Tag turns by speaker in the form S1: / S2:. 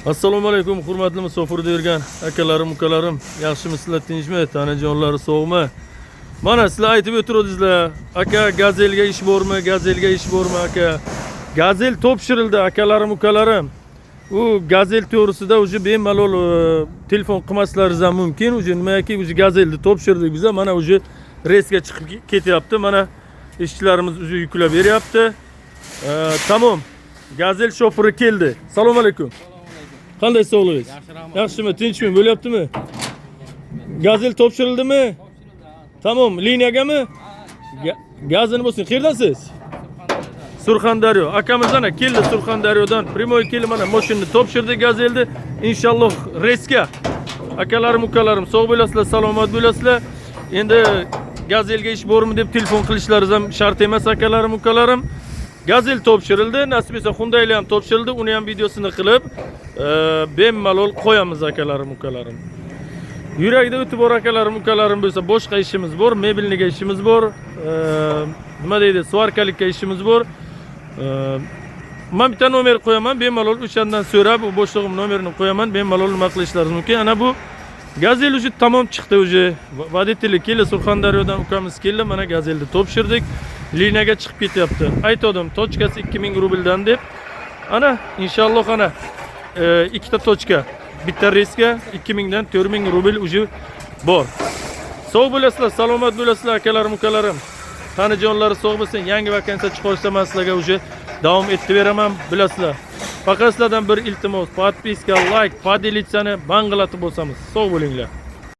S1: Assalomu alaykum, hurmatli musofirda yurgan akalarim, ukalarim. Yaxshimisizlar, tinchmi? Tanajonlari sog'mi? Mana sizlar aytib o'tirdingizlar. Aka, Gazelga ish bormi? Gazelga ish bormi aka? Gazel topshirildi akalarim, ukalarim. U Gazel to'g'risida uje bemalol telefon qilmaslaringiz ham mumkin. Uje nimaki, uje Gazelni topshirdik biz. Mana uje reysga chiqib ketyapti. Mana ishchilarimiz uje yuklab beryapti. Tamom. Gazel shofiri keldi. Assalomu alaykum. Qanday sog'ligingiz? Yaxshimi, tinchmi, bo'lyaptimi? Gazel topshirildimi? Tamom, liniyagami? Gazini bo'lsin. Qayerdansiz? Surxondaryo. Akamiz ana keldi Surxondaryodan. Primoy keldi, mana mashinani topshirdi Gazelni. Inshaalloh reysga. Akalarim, ukalarim, sog' bo'lasizlar, salomat bo'lasizlar. Endi Gazelga ish bormi deb telefon qilishlaringiz ham shart emas akalarim, ukalarim. Gazel topshirildi, nasib etsa Hyundai'li ham topshirildi. Uni ham videosini qilib, bemalol qo'yamiz akalarim, ukalarim. Yurakda o'tib bor akalarim, ukalarim bo'lsa, boshqa ishimiz bor, mebelniga ishimiz bor, nima deydi, svarkalikka ishimiz bor. Men bitta nomer qo'yaman, bemalol o'shandan so'rab, u boshlig'im nomerini qo'yaman, bemalol nima qilishlaringiz mumkin. Ana bu Gazel uje tamom chiqdi uje. Voditellik keldi Surxondaryodan, ukamiz keldi, mana Gazelni topshirdik. Liniyaga chiqib ketyapti. Aytdim, tochkasi 2000 rubldan deb. Ana, inshaalloh ana ikkita tochka, bitta reysga 2000 dan 4000 rubl uje bor. Sog' bo'lasizlar, salomat bo'lasizlar akalarim, ukalarim. Tanijonlari sog' bo'lsin. Yangi vakansiya chiqarsa men sizlarga uje davom etib beraman, bilasizlar. Faqat sizlardan bir iltimos, podpiska, like, podelitsani banglatib bo'lsamiz. Sog' bo'linglar.